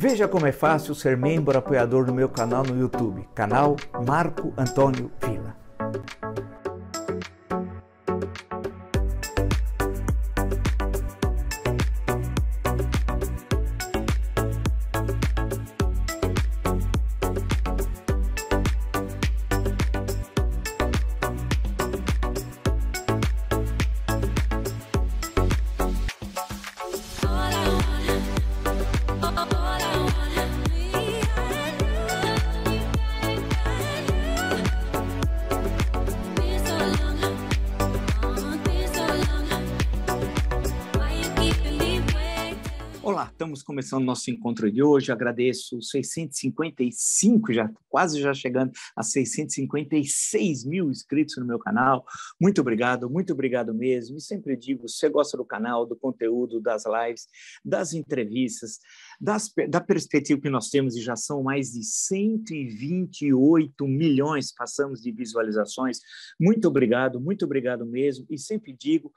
Veja como é fácil ser membro apoiador do meu canal no YouTube, canal Marco Antônio Villa. Olá, estamos começando nosso encontro de hoje. Agradeço os 655, quase já chegando a 656 mil inscritos no meu canal. Muito obrigado mesmo. E sempre digo, se você gosta do canal, do conteúdo, das lives, das entrevistas, da perspectiva que nós temos, e já são mais de 128 milhões, passamos de visualizações. Muito obrigado mesmo. E sempre digo,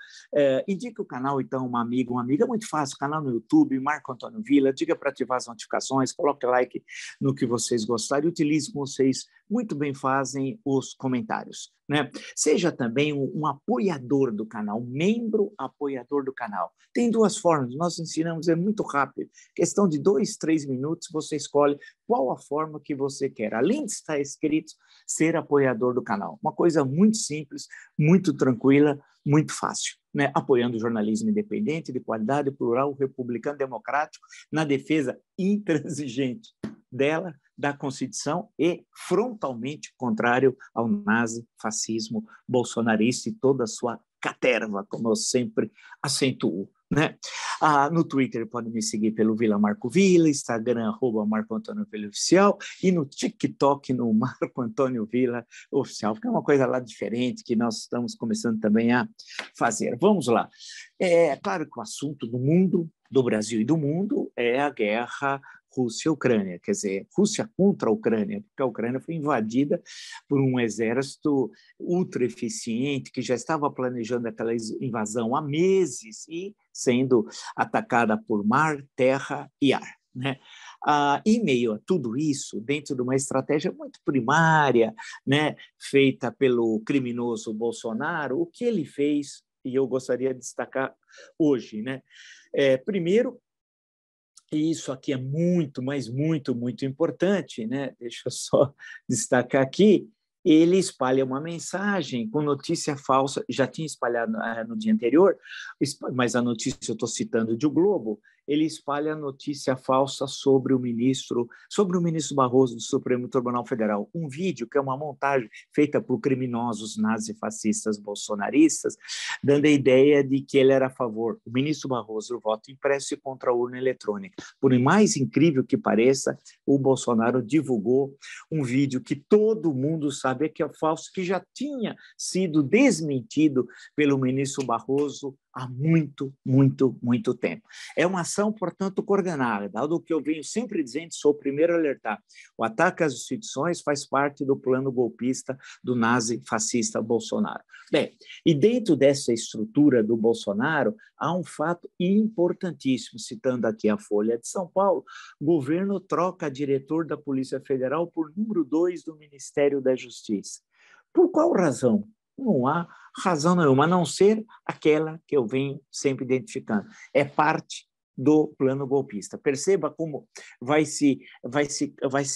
indique o canal, então, uma amiga, é muito fácil, canal no YouTube, Marco Antônio Villa, diga para ativar as notificações, coloque like no que vocês gostarem, utilize como vocês muito bem fazem os comentários, né? Seja também um apoiador do canal, membro apoiador do canal. Tem duas formas, nós ensinamos, é muito rápido, questão de 2, 3 minutos, você escolhe qual a forma que você quer, além de estar escrito, ser apoiador do canal. Uma coisa muito simples, muito tranquila, muito fácil, né? Apoiando o jornalismo independente, de qualidade, plural, republicano, democrático, na defesa intransigente dela, da Constituição e frontalmente contrário ao nazifascismo bolsonarista e toda a sua caterva, como eu sempre acentuo, né? No Twitter pode me seguir pelo Villa Marco Villa, Instagram @Marco Antônio Villa Oficial e no TikTok no Marco Antônio Villa Oficial, porque é uma coisa lá diferente que nós estamos começando também a fazer. Vamos lá. É claro que o assunto do mundo, do Brasil e do mundo é a guerra Rússia-Ucrânia, quer dizer, Rússia contra a Ucrânia, porque a Ucrânia foi invadida por um exército ultra eficiente que já estava planejando aquela invasão há meses e sendo atacada por mar, terra e ar, né? Em meio a tudo isso, dentro de uma estratégia muito primária, né, feita pelo criminoso Bolsonaro, o que ele fez, e eu gostaria de destacar hoje, né? Primeiro, e isso aqui é muito, mas muito, muito importante, né? Deixa eu só destacar aqui, ele espalha uma mensagem com notícia falsa, já tinha espalhado no dia anterior, mas a notícia eu estou citando de O Globo, ele espalha notícia falsa sobre o ministro Barroso do Supremo Tribunal Federal. Um vídeo que é uma montagem feita por criminosos nazifascistas bolsonaristas, dando a ideia de que ele era a favor, o ministro Barroso, do voto impresso e contra a urna eletrônica. Por mais incrível que pareça, o Bolsonaro divulgou um vídeo que todo mundo sabe que é falso, que já tinha sido desmentido pelo ministro Barroso há muito, muito, muito tempo. É uma ação, portanto, coordenada, dado que eu venho sempre dizendo, sou o primeiro a alertar, o ataque às instituições faz parte do plano golpista do nazi-fascista Bolsonaro. Bem, e dentro dessa estrutura do Bolsonaro, há um fato importantíssimo, citando aqui a Folha de São Paulo, o governo troca diretor da Polícia Federal por número 2 do Ministério da Justiça. Por qual razão? Não há razão nenhuma, a não ser aquela que eu venho sempre identificando. É parte do plano golpista. Perceba como vai se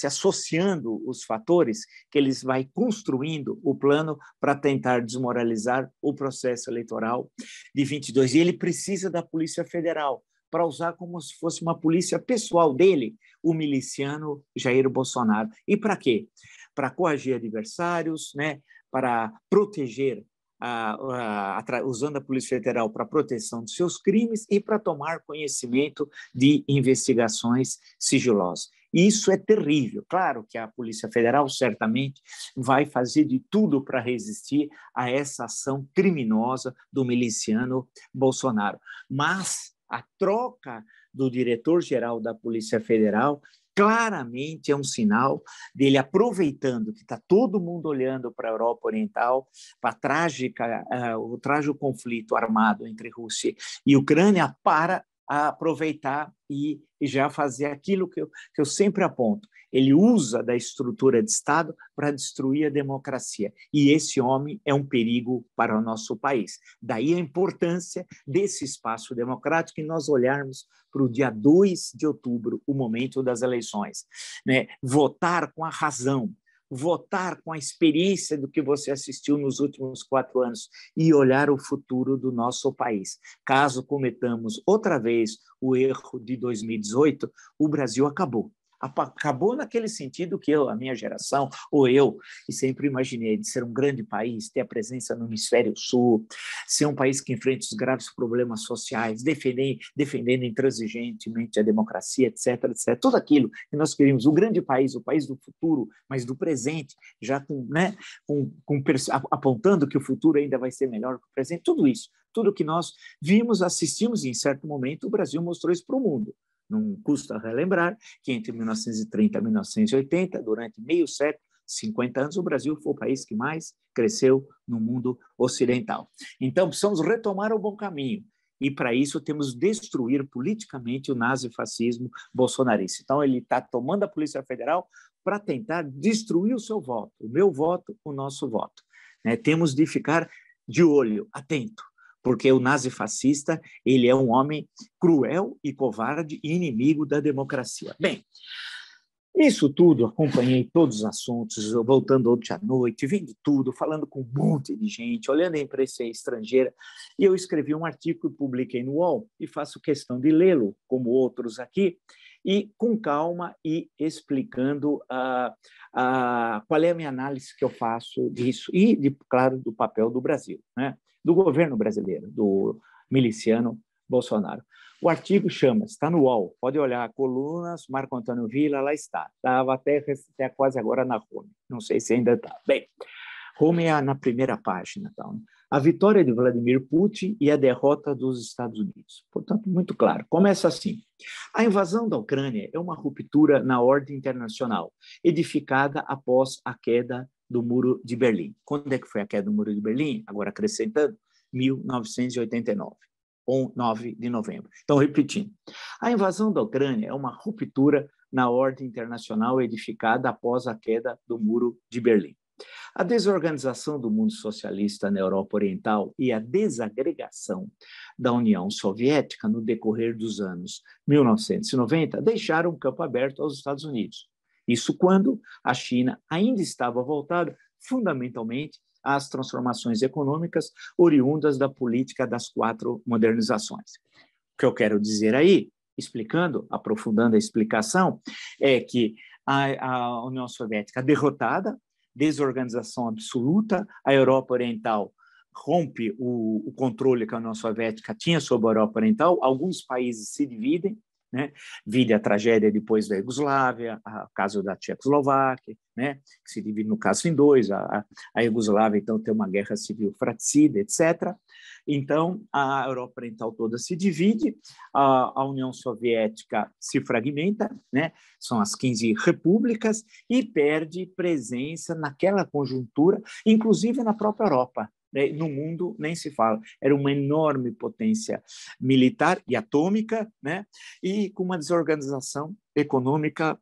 associando os fatores que eles vai construindo o plano para tentar desmoralizar o processo eleitoral de 22. E ele precisa da Polícia Federal para usar como se fosse uma polícia pessoal dele, o miliciano Jair Bolsonaro. E para quê? Para coagir adversários, né? Para proteger, usando a Polícia Federal para proteção dos seus crimes e para tomar conhecimento de investigações sigilosas. Isso é terrível. Claro que a Polícia Federal certamente vai fazer de tudo para resistir a essa ação criminosa do miliciano Bolsonaro. Mas a troca do diretor-geral da Polícia Federal claramente é um sinal dele aproveitando que está todo mundo olhando para a Europa Oriental, para o trágico conflito armado entre Rússia e Ucrânia, para a aproveitar e já fazer aquilo que eu sempre aponto. Ele usa da estrutura de Estado para destruir a democracia. E esse homem é um perigo para o nosso país. Daí a importância desse espaço democrático e nós olharmos para o dia 2 de outubro, o momento das eleições. Né? Votar com a razão, votar com a experiência do que você assistiu nos últimos 4 anos e olhar o futuro do nosso país. Caso cometamos outra vez o erro de 2018, o Brasil acabou. Acabou naquele sentido que a minha geração, ou eu, e sempre imaginei de ser um grande país, ter a presença no hemisfério sul, ser um país que enfrenta os graves problemas sociais, defendendo intransigentemente a democracia, etc., etc. Tudo aquilo que nós queríamos, o grande país, o país do futuro, mas do presente, já apontando que o futuro ainda vai ser melhor que o presente, tudo isso, tudo que nós vimos, assistimos, e em certo momento o Brasil mostrou isso para o mundo. Não custa relembrar que entre 1930 e 1980, durante meio século, 50 anos, o Brasil foi o país que mais cresceu no mundo ocidental. Então, precisamos retomar o bom caminho. E, para isso, temos de destruir politicamente o nazifascismo bolsonarista. Então, ele está tomando a Polícia Federal para tentar destruir o seu voto, o meu voto, o nosso voto. Né? Temos de ficar de olho, atento, porque o nazifascista, ele é um homem cruel e covarde e inimigo da democracia. Bem, isso tudo, acompanhei todos os assuntos, voltando ontem à noite, vendo tudo, falando com um monte de gente, olhando a imprensa estrangeira, e eu escrevi um artigo e publiquei no UOL, e faço questão de lê-lo, como outros aqui, e com calma e explicando qual é a minha análise que eu faço disso, e, claro, do papel do Brasil, né? Do governo brasileiro, do miliciano Bolsonaro. O artigo está no UOL, pode olhar, colunas, Marco Antônio Villa, lá está. Estava até quase agora na Home, não sei se ainda está. Bem, Home é na primeira página. Então, a vitória de Vladimir Putin e a derrota dos Estados Unidos. Portanto, muito claro. Começa assim. A invasão da Ucrânia é uma ruptura na ordem internacional, edificada após a queda do Muro de Berlim. Quando é que foi a queda do Muro de Berlim? Agora acrescentando, 1989, 9 de novembro. Então, repetindo. A invasão da Ucrânia é uma ruptura na ordem internacional edificada após a queda do Muro de Berlim. A desorganização do mundo socialista na Europa Oriental e a desagregação da União Soviética no decorrer dos anos 1990 deixaram o campo aberto aos Estados Unidos. Isso quando a China ainda estava voltada fundamentalmente às transformações econômicas oriundas da política das 4 modernizações. O que eu quero dizer aí, aprofundando a explicação, é que a União Soviética derrotada, desorganização absoluta, a Europa Oriental rompe o controle que a União Soviética tinha sobre a Europa Oriental, alguns países se dividem, né? Vide a tragédia depois da Iugoslávia, o caso da Tchecoslováquia, né? Que se divide no caso em 2, a Iugoslávia então tem uma guerra civil fratricida, etc. Então a Europa Oriental toda se divide, a União Soviética se fragmenta, né? São as 15 repúblicas e perde presença naquela conjuntura, inclusive na própria Europa. No mundo nem se fala, era uma enorme potência militar e atômica, né? E com uma desorganização econômica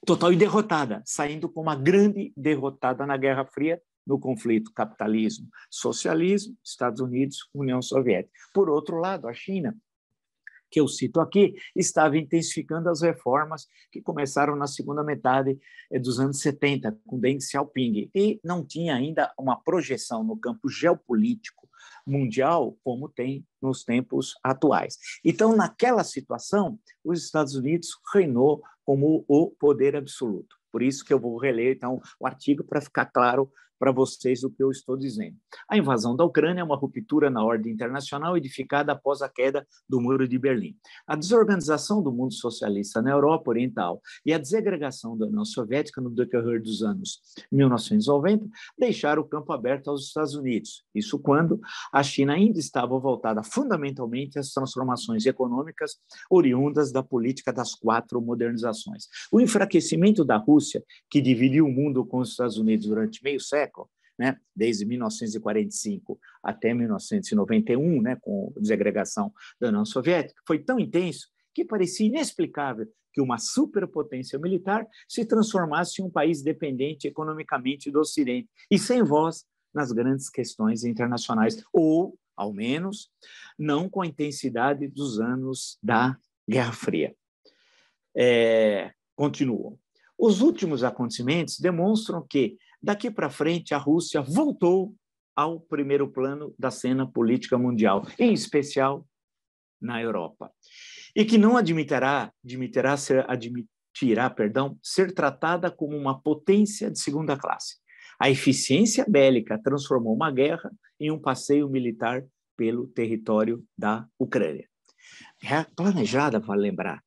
total e derrotada, saindo como uma grande derrotada na Guerra Fria, no conflito capitalismo-socialismo, Estados Unidos, União Soviética. Por outro lado, a China, que eu cito aqui, estava intensificando as reformas que começaram na segunda metade dos anos 70, com Deng Xiaoping, e não tinha ainda uma projeção no campo geopolítico mundial como tem nos tempos atuais. Então, naquela situação, os Estados Unidos reinou como o poder absoluto. Por isso que eu vou reler, então, o artigo para ficar claro para vocês o que eu estou dizendo. A invasão da Ucrânia é uma ruptura na ordem internacional edificada após a queda do Muro de Berlim. A desorganização do mundo socialista na Europa Oriental e a desagregação da União Soviética no decorrer dos anos 1990 deixaram o campo aberto aos Estados Unidos. Isso quando a China ainda estava voltada fundamentalmente às transformações econômicas oriundas da política das 4 modernizações. O enfraquecimento da Rússia, que dividiu o mundo com os Estados Unidos durante meio século, né, desde 1945 até 1991, né, com a desagregação da União Soviética, foi tão intenso que parecia inexplicável que uma superpotência militar se transformasse em um país dependente economicamente do Ocidente e sem voz nas grandes questões internacionais, ou, ao menos, não com a intensidade dos anos da Guerra Fria. Continuam. Os últimos acontecimentos demonstram que, daqui para frente, a Rússia voltou ao primeiro plano da cena política mundial, em especial na Europa, e que não admitirá ser tratada como uma potência de segunda classe. A eficiência bélica transformou uma guerra em um passeio militar pelo território da Ucrânia. Planejada, vale lembrar,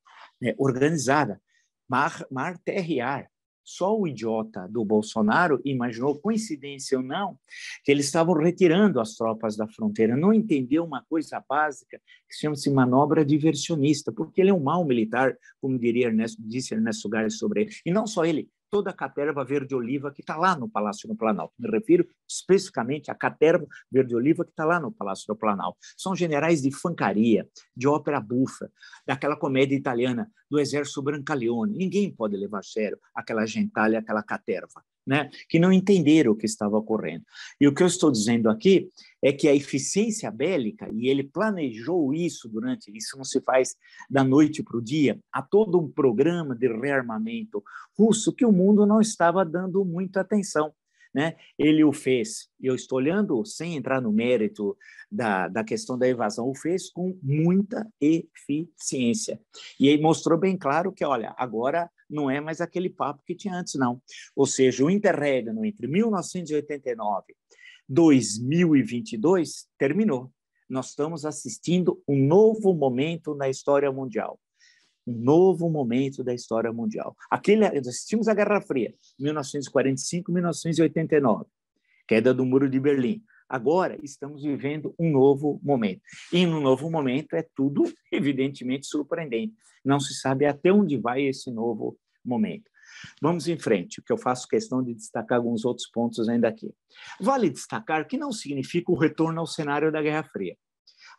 organizada, mar, terra e ar. Só o idiota do Bolsonaro imaginou, coincidência ou não, que eles estavam retirando as tropas da fronteira. Não entendeu uma coisa básica que chama-se manobra diversionista, porque ele é um mau militar, como disse Ernesto Gales sobre ele. E não só ele, toda a caterva verde-oliva que está lá no Palácio do Planalto. Me refiro especificamente à caterva verde-oliva que está lá no Palácio do Planalto. São generais de fancaria, de ópera bufa, daquela comédia italiana do Exército Brancaleone. Ninguém pode levar a sério aquela gentalha, aquela caterva, né? Que não entenderam o que estava ocorrendo. E o que eu estou dizendo aqui é que a eficiência bélica, e ele planejou isso isso não se faz da noite para o dia, há todo um programa de rearmamento russo que o mundo não estava dando muita atenção, né? Ele o fez, e eu estou olhando, sem entrar no mérito da questão da evasão, o fez com muita eficiência. E aí mostrou bem claro que, olha, agora não é mais aquele papo que tinha antes, não. Ou seja, o interregno entre 1989 e 2022 terminou. Nós estamos assistindo um novo momento na história mundial. Um novo momento da história mundial. Assistimos a Guerra Fria, 1945, 1989, queda do Muro de Berlim. Agora estamos vivendo um novo momento. E no novo momento é tudo, evidentemente, surpreendente. Não se sabe até onde vai esse novo momento. Vamos em frente, que eu faço questão de destacar alguns outros pontos ainda aqui. Vale destacar que não significa o retorno ao cenário da Guerra Fria.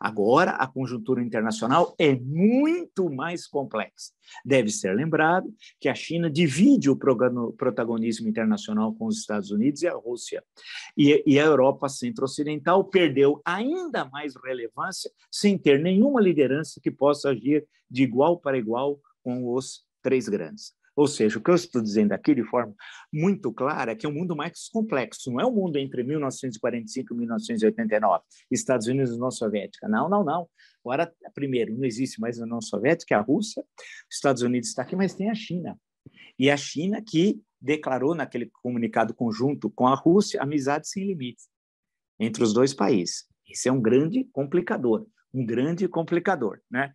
Agora, a conjuntura internacional é muito mais complexa. Deve ser lembrado que a China divide o protagonismo internacional com os Estados Unidos e a Rússia. E a Europa centro-ocidental perdeu ainda mais relevância sem ter nenhuma liderança que possa agir de igual para igual com os três grandes. Ou seja, o que eu estou dizendo aqui de forma muito clara é que é um mundo mais complexo, não é um mundo entre 1945 e 1989, Estados Unidos e União Soviética. Não, não, não. Agora, primeiro, não existe mais a União Soviética, a Rússia, os Estados Unidos está aqui, mas tem a China. E a China que declarou naquele comunicado conjunto com a Rússia amizade sem limites entre os dois países. Esse é um grande complicador, né?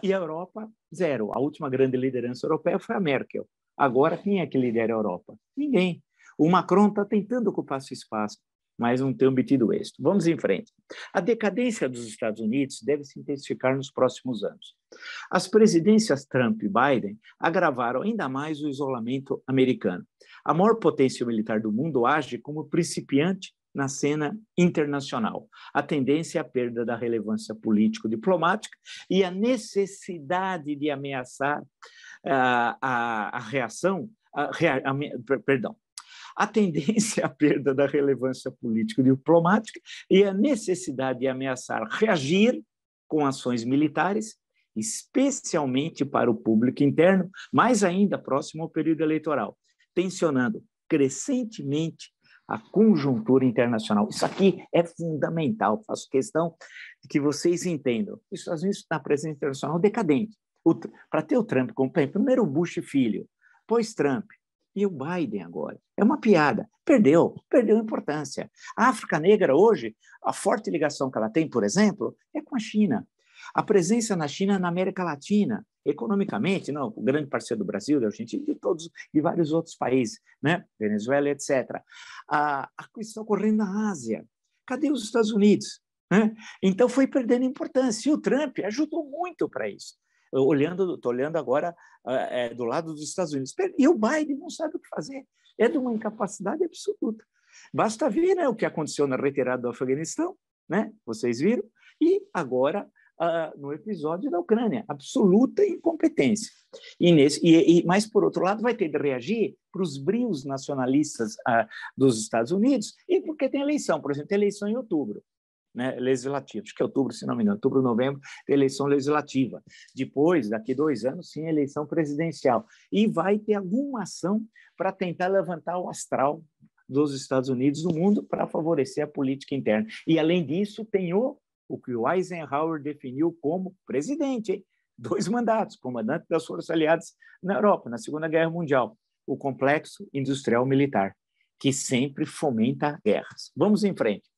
E a Europa, zero. A última grande liderança europeia foi a Merkel. Agora, quem é que lidera a Europa? Ninguém. O Macron está tentando ocupar esse espaço, mas não tem obtido êxito. Vamos em frente. A decadência dos Estados Unidos deve se intensificar nos próximos anos. As presidências Trump e Biden agravaram ainda mais o isolamento americano. A maior potência militar do mundo age como principiante na cena internacional. A tendência é a perda da relevância político-diplomática e a necessidade de ameaçar a tendência é a perda da relevância político-diplomática e a necessidade de ameaçar reagir com ações militares, especialmente para o público interno, mais ainda próximo ao período eleitoral, tensionando crescentemente a conjuntura internacional. Isso aqui é fundamental, faço questão de que vocês entendam. Os Estados Unidos está na presença internacional decadente. Para ter o Trump como primeiro o Bush filho, depois Trump e o Biden agora. É uma piada. Perdeu importância. A África Negra hoje, a forte ligação que ela tem, por exemplo, é com a China. A presença na China, na América Latina, economicamente, não, o grande parceiro do Brasil, da Argentina, de vários outros países, né? Venezuela, etc. A coisa está ocorrendo na Ásia. Cadê os Estados Unidos? Né? Então, foi perdendo importância. E o Trump ajudou muito para isso. Estou olhando agora do lado dos Estados Unidos. E o Biden não sabe o que fazer. É de uma incapacidade absoluta. Basta ver, né, o que aconteceu na retirada do Afeganistão, né? Vocês viram? E agora, no episódio da Ucrânia, absoluta incompetência. Mas, por outro lado, vai ter de reagir para os brios nacionalistas dos Estados Unidos, e porque tem eleição, por exemplo, tem eleição em outubro. Né, legislativa, acho que é outubro, se não me engano, outubro, novembro, eleição legislativa. Depois, daqui 2 anos, sim, eleição presidencial. E vai ter alguma ação para tentar levantar o astral dos Estados Unidos no mundo para favorecer a política interna. E, além disso, tem o que o Eisenhower definiu como presidente, hein? 2 mandatos, comandante das Forças Aliadas na Europa, na Segunda Guerra Mundial, o complexo industrial militar, que sempre fomenta guerras. Vamos em frente.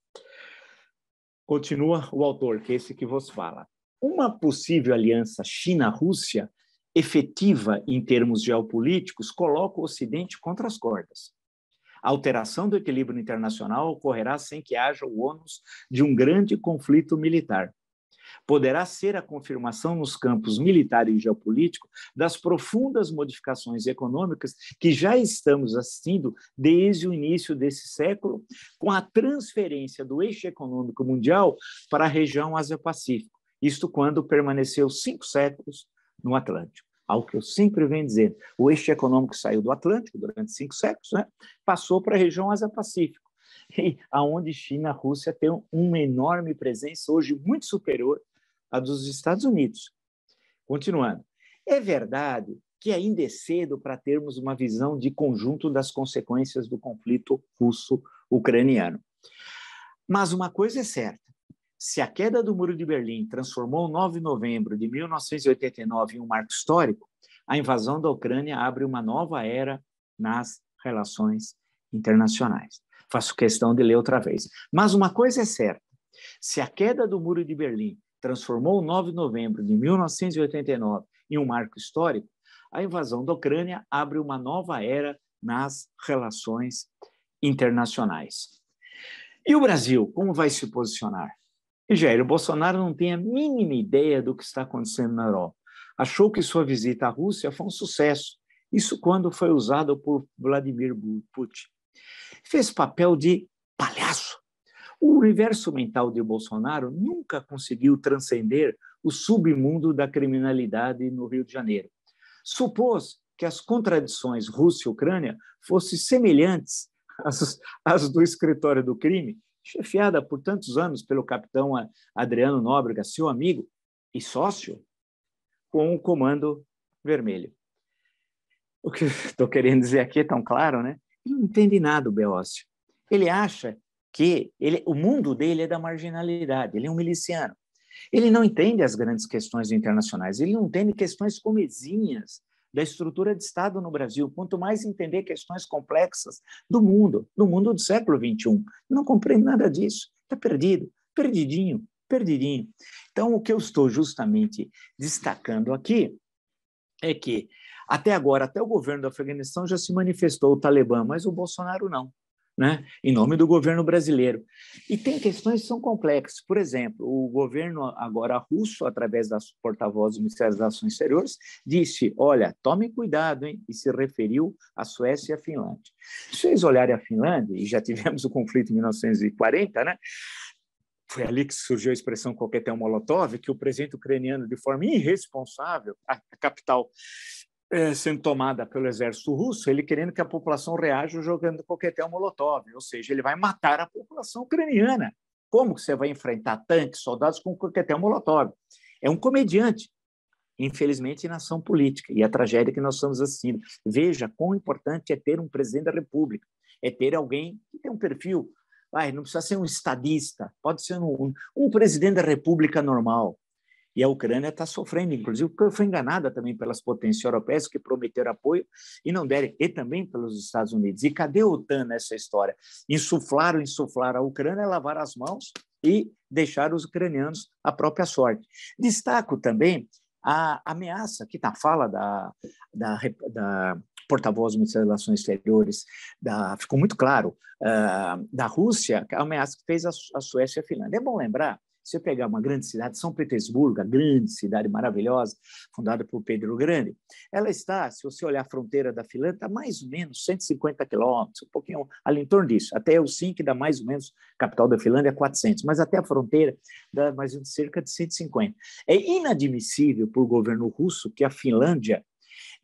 Continua o autor, que é esse que vos fala. Uma possível aliança China-Rússia, efetiva em termos geopolíticos, coloca o Ocidente contra as cordas. A alteração do equilíbrio internacional ocorrerá sem que haja o ônus de um grande conflito militar. Poderá ser a confirmação nos campos militar e geopolítico das profundas modificações econômicas que já estamos assistindo desde o início desse século, com a transferência do eixo econômico mundial para a região Ásia-Pacífico, isto quando permaneceu 5 séculos no Atlântico. Algo que eu sempre venho dizendo, o eixo econômico saiu do Atlântico durante 5 séculos, né? Passou para a região Ásia-Pacífico, e aonde China e Rússia têm uma enorme presença, hoje muito superior à dos Estados Unidos. Continuando, é verdade que ainda é cedo para termos uma visão de conjunto das consequências do conflito russo-ucraniano. Mas uma coisa é certa, se a queda do Muro de Berlim transformou o 9 de novembro de 1989 em um marco histórico, a invasão da Ucrânia abre uma nova era nas relações internacionais. Faço questão de ler outra vez. Mas uma coisa é certa, se a queda do Muro de Berlim transformou o 9 de novembro de 1989 em um marco histórico, a invasão da Ucrânia abre uma nova era nas relações internacionais. E o Brasil, como vai se posicionar? E Jair Bolsonaro não tem a mínima ideia do que está acontecendo na Europa. Achou que sua visita à Rússia foi um sucesso. Isso quando foi usado por Vladimir Putin. Fez papel de palhaço. O universo mental de Bolsonaro nunca conseguiu transcender o submundo da criminalidade no Rio de Janeiro. Supôs que as contradições Rússia e Ucrânia fossem semelhantes às do escritório do crime, chefiada por tantos anos pelo capitão Adriano Nóbrega, seu amigo e sócio, com o Comando Vermelho. O que estou querendo dizer aqui é tão claro, né? Ele não entende nada, o Beócio. Ele acha que o mundo dele é da marginalidade, ele é um miliciano. Ele não entende as grandes questões internacionais, ele não entende questões comezinhas da estrutura de Estado no Brasil, quanto mais entender questões complexas do mundo do século XXI. Não compreende nada disso, está perdido, perdidinho. Então, o que eu estou justamente destacando aqui é que, até agora, até o governo do Afeganistão já se manifestou, o Talibã, mas o Bolsonaro não, né? Em nome do governo brasileiro. E tem questões que são complexas. Por exemplo, o governo agora russo, através das porta-vozes do Ministério das Relações Exteriores, disse, olha, tomem cuidado, hein? E se referiu à Suécia e à Finlândia. Se vocês olharem a Finlândia, e já tivemos o conflito em 1940, né? Foi ali que surgiu a expressão coquetel Molotov, que o presidente ucraniano, de forma irresponsável, a capital sendo tomada pelo exército russo, ele querendo que a população reaja jogando coquetel Molotov, ou seja, ele vai matar a população ucraniana. Como que você vai enfrentar tanques, soldados com coquetel Molotov? É um comediante, infelizmente, em ação política, e a tragédia que nós estamos assistindo. Veja quão importante é ter um presidente da República, é ter alguém que tem um perfil, não precisa ser um estadista, pode ser um presidente da República normal. E a Ucrânia está sofrendo, inclusive, porque foi enganada também pelas potências europeias que prometeram apoio e não deram, e também pelos Estados Unidos. E cadê a OTAN nessa história? Insuflaram a Ucrânia, lavaram as mãos e deixaram os ucranianos à própria sorte. Destaco também a ameaça, que na fala da porta-voz do Ministério das Relações Exteriores, ficou muito claro, da Rússia, a ameaça que fez a Suécia e a Finlândia. É bom lembrar você pegar uma grande cidade, São Petersburgo, a grande cidade maravilhosa, fundada por Pedro o Grande, ela está, se você olhar a fronteira da Finlândia, está mais ou menos 150 quilômetros, um pouquinho ali em torno disso. Até Helsinki dá mais ou menos, capital da Finlândia, 400, mas até a fronteira dá mais ou menos cerca de 150. É inadmissível para o governo russo que a Finlândia,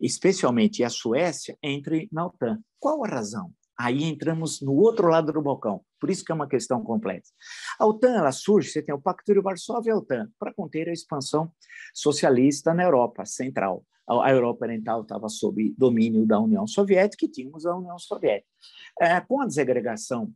especialmente a Suécia, entre na OTAN. Qual a razão? Aí entramos no outro lado do balcão, por isso que é uma questão complexa. A OTAN, ela surge, você tem o Pacto de Varsóvia e a OTAN, para conter a expansão socialista na Europa Central. A Europa Oriental estava sob domínio da União Soviética e tínhamos a União Soviética. Com a desagregação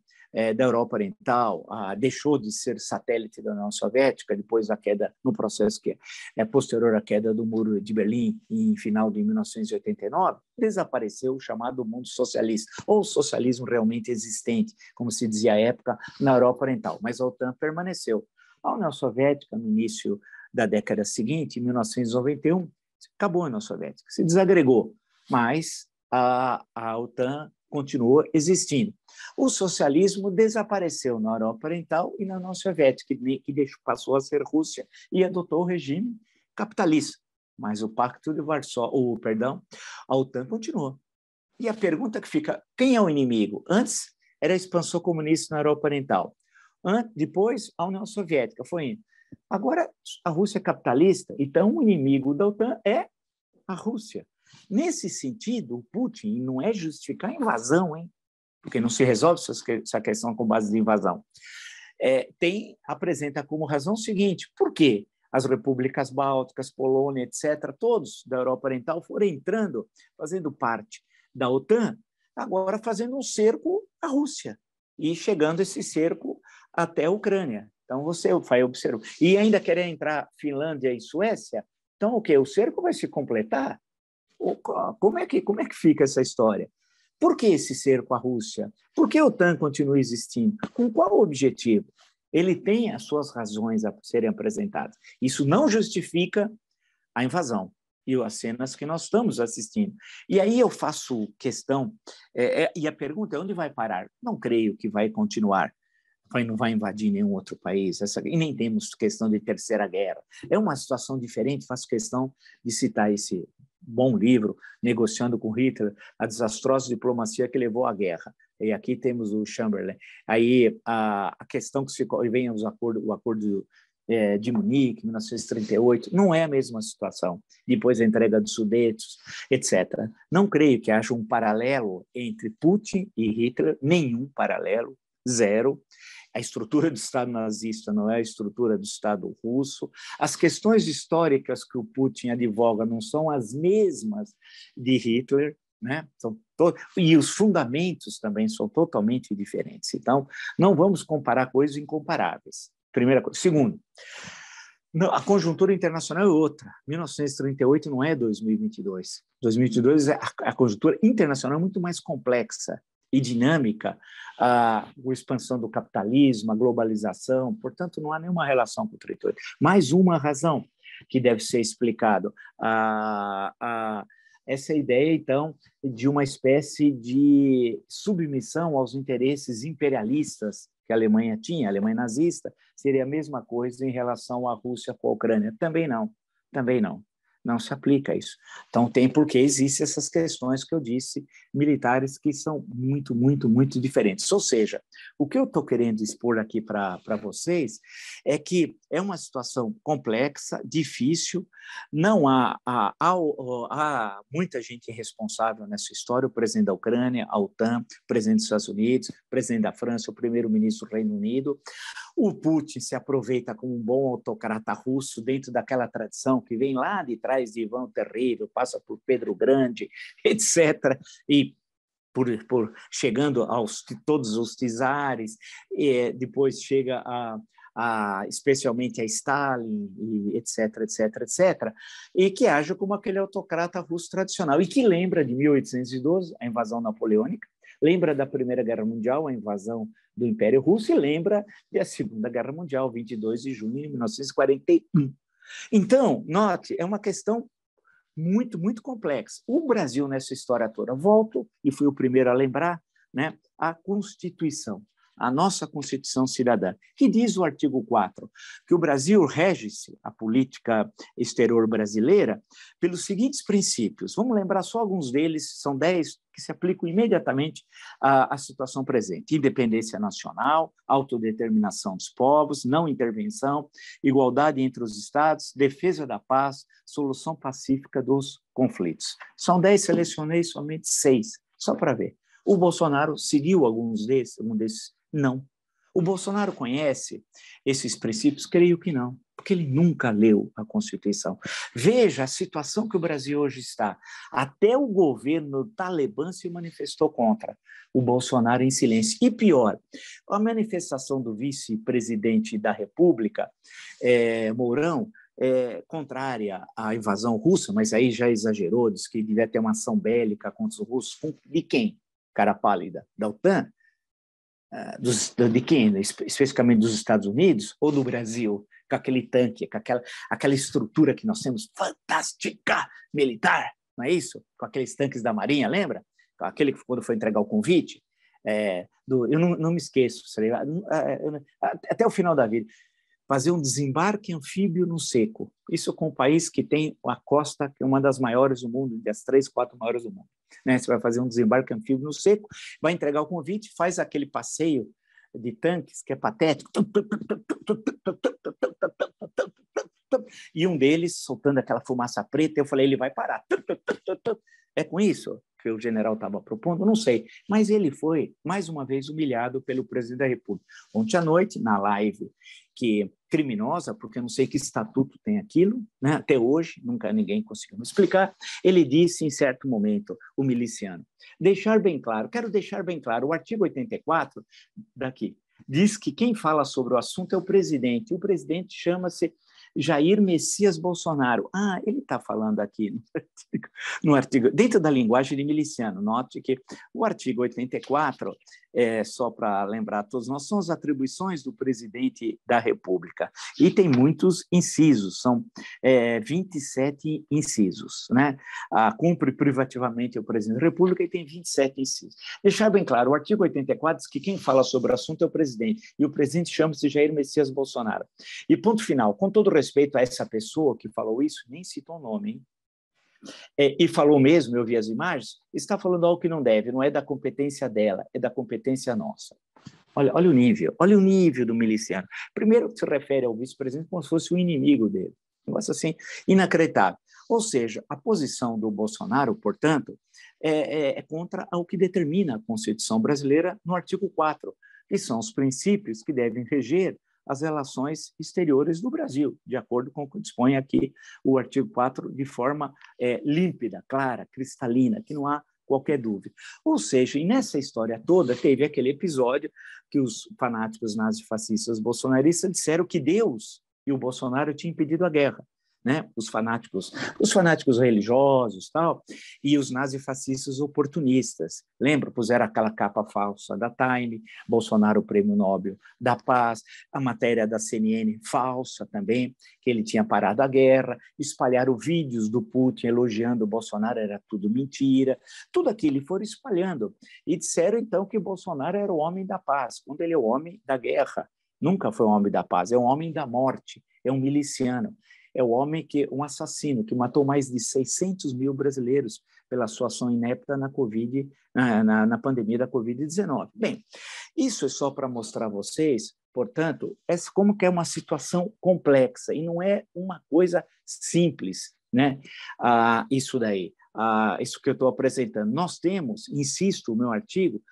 da Europa Oriental, deixou de ser satélite da União Soviética, depois da queda, no processo que é posterior à queda do Muro de Berlim, em final de 1989, desapareceu o chamado mundo socialista, ou socialismo realmente existente, como se dizia à época, na Europa Oriental. Mas a OTAN permaneceu. A União Soviética, no início da década seguinte, em 1991, acabou a União Soviética, se desagregou, mas a OTAN continuou existindo. O socialismo desapareceu na Europa Oriental e na União Soviética, que passou a ser Rússia e adotou o regime capitalista. Mas o Pacto de Varsóvia, a OTAN continuou. E a pergunta que fica, quem é o inimigo? Antes era a expansão comunista na Europa Oriental. Depois, a União Soviética foi indo. Agora, a Rússia é capitalista, então o inimigo da OTAN é a Rússia. Nesse sentido, o Putin não é justificar a invasão, hein? Porque não se resolve essa questão com base de invasão. Apresenta como razão o seguinte, por quê? As repúblicas bálticas, Polônia, etc., todos da Europa Oriental foram entrando, fazendo parte da OTAN, agora fazendo um cerco à Rússia, e chegando esse cerco até a Ucrânia. Então, você vai observar. E ainda querer entrar Finlândia e Suécia, então o quê? O cerco vai se completar? Como é que fica essa história? Por que esse cerco à Rússia? Por que a OTAN continua existindo? Com qual objetivo? Ele tem as suas razões a serem apresentadas. Isso não justifica a invasão e as cenas que nós estamos assistindo. E aí eu faço questão, e a pergunta é onde vai parar? Não creio que vai continuar. Não vai invadir nenhum outro país, e nem temos questão de terceira guerra. É uma situação diferente, faço questão de citar esse bom livro, Negociando com Hitler, a desastrosa diplomacia que levou à guerra. E aqui temos o Chamberlain. Aí a questão que vem o acordo de Munique, 1938, não é a mesma situação. Depois a entrega dos Sudetos, etc. Não creio que haja um paralelo entre Putin e Hitler, nenhum paralelo, zero. A estrutura do Estado nazista não é a estrutura do Estado russo. As questões históricas que o Putin advoga não são as mesmas de Hitler, né? E os fundamentos também são totalmente diferentes. Então, não vamos comparar coisas incomparáveis. Primeira coisa. Segundo, a conjuntura internacional é outra. 1938 não é 2022. 2022 a conjuntura internacional é muito mais complexa e dinâmica, a expansão do capitalismo, a globalização, portanto, não há nenhuma relação com o 38. Mais uma razão que deve ser explicada, essa ideia, então, de uma espécie de submissão aos interesses imperialistas que a Alemanha tinha, a Alemanha nazista, seria a mesma coisa em relação à Rússia com a Ucrânia. Também não, também não. Não se aplica isso. Então, tem porque existem essas questões que eu disse, militares, que são muito, muito, muito diferentes. Ou seja, o que eu estou querendo expor aqui para vocês é que é uma situação complexa, difícil, não há muita gente responsável nessa história, o presidente da Ucrânia, a OTAN, o presidente dos Estados Unidos, o presidente da França, o primeiro-ministro do Reino Unido. O Putin se aproveita como um bom autocrata russo dentro daquela tradição que vem lá de trás de Ivan o Terrível, passa por Pedro o Grande, etc., e chegando aos todos os czares, depois chega especialmente a Stalin, e etc., etc., etc., e que age como aquele autocrata russo tradicional, e que lembra de 1812, a invasão napoleônica, lembra da Primeira Guerra Mundial, a invasão do Império Russo, e lembra da Segunda Guerra Mundial, 22 de junho de 1941. Então, note, é uma questão muito, muito complexa. O Brasil, nessa história toda, volto, e fui o primeiro a lembrar, né, a Constituição. a nossa Constituição Cidadã, que diz o artigo 4, que o Brasil rege-se, a política exterior brasileira, pelos seguintes princípios. Vamos lembrar só alguns deles, são 10 que se aplicam imediatamente à situação presente. Independência nacional, autodeterminação dos povos, não intervenção, igualdade entre os Estados, defesa da paz, solução pacífica dos conflitos. São 10, selecionei somente 6, só para ver. O Bolsonaro seguiu algum desses? Não. O Bolsonaro conhece esses princípios? Creio que não, porque ele nunca leu a Constituição. Veja a situação que o Brasil hoje está. Até o governo Talibã se manifestou contra o Bolsonaro em silêncio. E pior, a manifestação do vice-presidente da República, Mourão, contrária à invasão russa, mas aí já exagerou, diz que devia ter uma ação bélica contra os russos. De quem? Cara pálida? Da OTAN? De quem? Especificamente dos Estados Unidos ou do Brasil? Com aquele tanque, com aquela estrutura que nós temos fantástica, militar, não é isso? Com aqueles tanques da Marinha, lembra? Aquele que quando foi entregar o convite, eu não me esqueço, até o final da vida, fazer um desembarque anfíbio no seco. Isso com um país que tem a costa, que é uma das maiores do mundo, das 3, 4 maiores do mundo. Né? Você vai fazer um desembarque anfíbio no seco, vai entregar o convite, faz aquele passeio de tanques, que é patético, e um deles soltando aquela fumaça preta, eu falei, ele vai parar. É com isso que o general estava propondo? Não sei, mas ele foi, mais uma vez, humilhado pelo presidente da República. Ontem à noite, na live, que criminosa, porque eu não sei que estatuto tem aquilo, né? Até hoje, nunca ninguém conseguiu me explicar, ele disse, em certo momento, o miliciano, quero deixar bem claro, o artigo 84 daqui, diz que quem fala sobre o assunto é o presidente, e o presidente chama-se Jair Messias Bolsonaro. Ele está falando aqui no artigo, dentro da linguagem de miliciano. Note que o artigo 84, só para lembrar a todos nós, são as atribuições do presidente da República. E tem muitos incisos, são 27 incisos. Né? Cumpre privativamente o presidente da República e tem 27 incisos. Deixar bem claro, o artigo 84 diz que quem fala sobre o assunto é o presidente, e o presidente chama-se Jair Messias Bolsonaro. E ponto final, com todo respeito a essa pessoa que falou isso, nem citou o nome, hein? E falou mesmo, eu vi as imagens, está falando algo que não deve, não é da competência dela, é da competência nossa. Olha o nível do miliciano. Primeiro se refere ao vice-presidente como se fosse o inimigo dele. Um negócio assim, inacreditável. Ou seja, a posição do Bolsonaro, portanto, é contra o que determina a Constituição brasileira no artigo 4, que são os princípios que devem reger as relações exteriores do Brasil, de acordo com o que dispõe aqui o artigo 4, de forma límpida, clara, cristalina, que não há qualquer dúvida. Ou seja, e nessa história toda teve aquele episódio que os fanáticos nazifascistas bolsonaristas disseram que Deus e o Bolsonaro tinham impedido a guerra. Né? Os fanáticos religiosos tal, e os nazifascistas oportunistas. Lembra? Puseram aquela capa falsa da Time, Bolsonaro Prêmio Nobel da Paz, a matéria da CNN falsa também, que ele tinha parado a guerra, espalharam vídeos do Putin elogiando o Bolsonaro, era tudo mentira, tudo aquilo foram espalhando, e disseram então que o Bolsonaro era o homem da paz, quando ele é o homem da guerra, nunca foi um homem da paz, é um homem da morte, é um miliciano. É o homem um assassino, que matou mais de 600 mil brasileiros pela sua ação inepta na pandemia da Covid-19. Bem, isso é só para mostrar a vocês, portanto, como que é uma situação complexa, e não é uma coisa simples, né? Isso daí. Isso que eu estou apresentando. Nós temos, insisto, o meu artigo,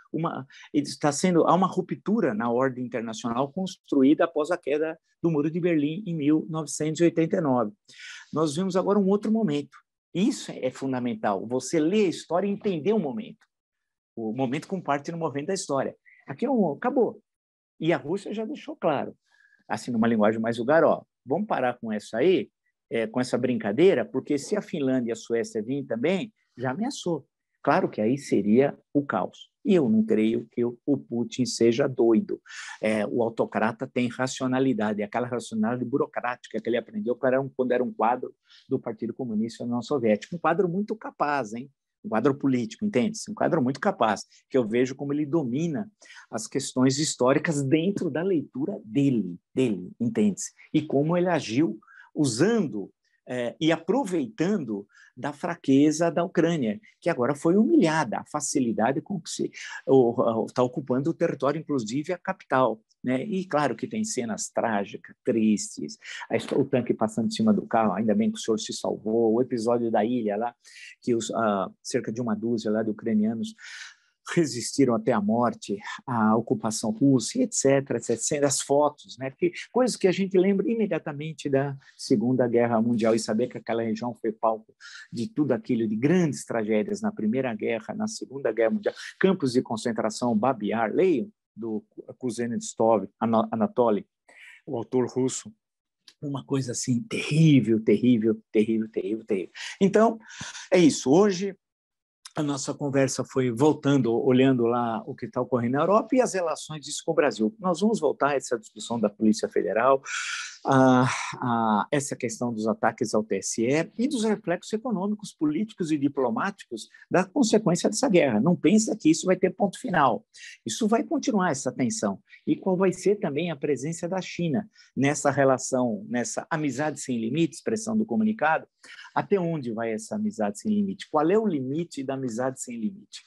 há uma ruptura na ordem internacional construída após a queda do Muro de Berlim em 1989. Nós vimos agora um outro momento. Isso é fundamental, você ler a história e entender o momento como parte no movimento da história. Aqui acabou. E a Rússia já deixou claro, assim, numa linguagem mais vulgar, vamos parar com essa aí, com essa brincadeira, porque se a Finlândia e a Suécia virem também, já ameaçou. Claro que aí seria o caos. E eu não creio que o Putin seja doido. O autocrata tem racionalidade, aquela racionalidade burocrática que ele aprendeu quando era um quadro do Partido Comunista da União Soviética. Um quadro muito capaz, hein? um quadro político, entende-se? Um quadro muito capaz, que eu vejo como ele domina as questões históricas dentro da leitura dele, entende-se? E como ele agiu usando e aproveitando da fraqueza da Ucrânia, que agora foi humilhada, a facilidade com que se está ocupando o território, inclusive a capital. Né? E claro que tem cenas trágicas, tristes, o tanque passando em cima do carro, ainda bem que o senhor se salvou, o episódio da ilha lá, que cerca de uma dúzia lá de ucranianos resistiram até a morte à ocupação russa, etc., as fotos, né? Coisas que a gente lembra imediatamente da Segunda Guerra Mundial, e saber que aquela região foi palco de tudo aquilo, de grandes tragédias na Primeira Guerra, na Segunda Guerra Mundial, campos de concentração, Babi Yar, leiam, do Kuznetsov, Anatoly, o autor russo, uma coisa assim terrível. Então, é isso. Hoje, a nossa conversa foi voltando, olhando lá o que está ocorrendo na Europa e as relações disso com o Brasil. Nós vamos voltar a essa discussão da Polícia Federal, essa questão dos ataques ao TSE e dos reflexos econômicos, políticos e diplomáticos da consequência dessa guerra. Não pensa que isso vai ter ponto final. Isso vai continuar, essa tensão. E qual vai ser também a presença da China nessa relação, nessa amizade sem limite, expressão do comunicado? Até onde vai essa amizade sem limite? Qual é o limite da amizade sem limite?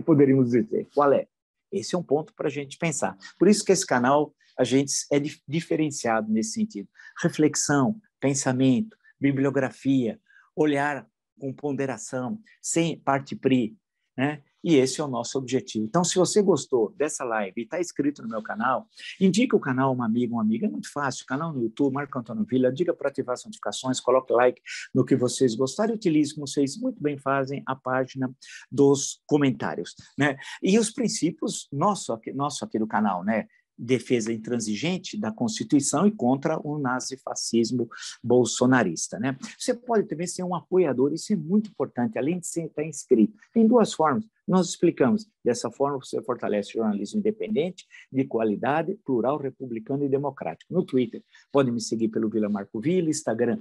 Poderíamos dizer, qual é? Esse é um ponto para a gente pensar. Por isso que esse canal, a gente é diferenciado nesse sentido. Reflexão, pensamento, bibliografia, olhar com ponderação, sem parte-pri, né? E esse é o nosso objetivo. Então, se você gostou dessa live e está inscrito no meu canal, indique o canal a uma amiga, uma amiga. É muito fácil. Canal no YouTube, Marco Antônio Villa. Diga para ativar as notificações, coloque like no que vocês gostarem. Utilize, como vocês muito bem fazem, a página dos comentários, né? E os princípios nosso aqui do canal, né? Defesa intransigente da Constituição e contra o nazifascismo bolsonarista, né? Você pode também ser um apoiador, isso é muito importante, além de você estar inscrito. Tem duas formas, nós explicamos. Dessa forma, você fortalece o jornalismo independente, de qualidade, plural, republicano e democrático. No Twitter, pode me seguir pelo Vila Marco Villa, Instagram,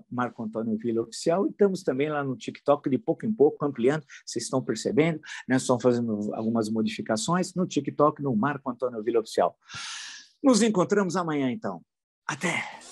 @Marco Antônio Villa Oficial, e estamos também lá no TikTok, de pouco em pouco, ampliando, vocês estão percebendo, né? Estão fazendo algumas modificações no TikTok, no Marco Antônio Villa Oficial. Nos encontramos amanhã, então. Até!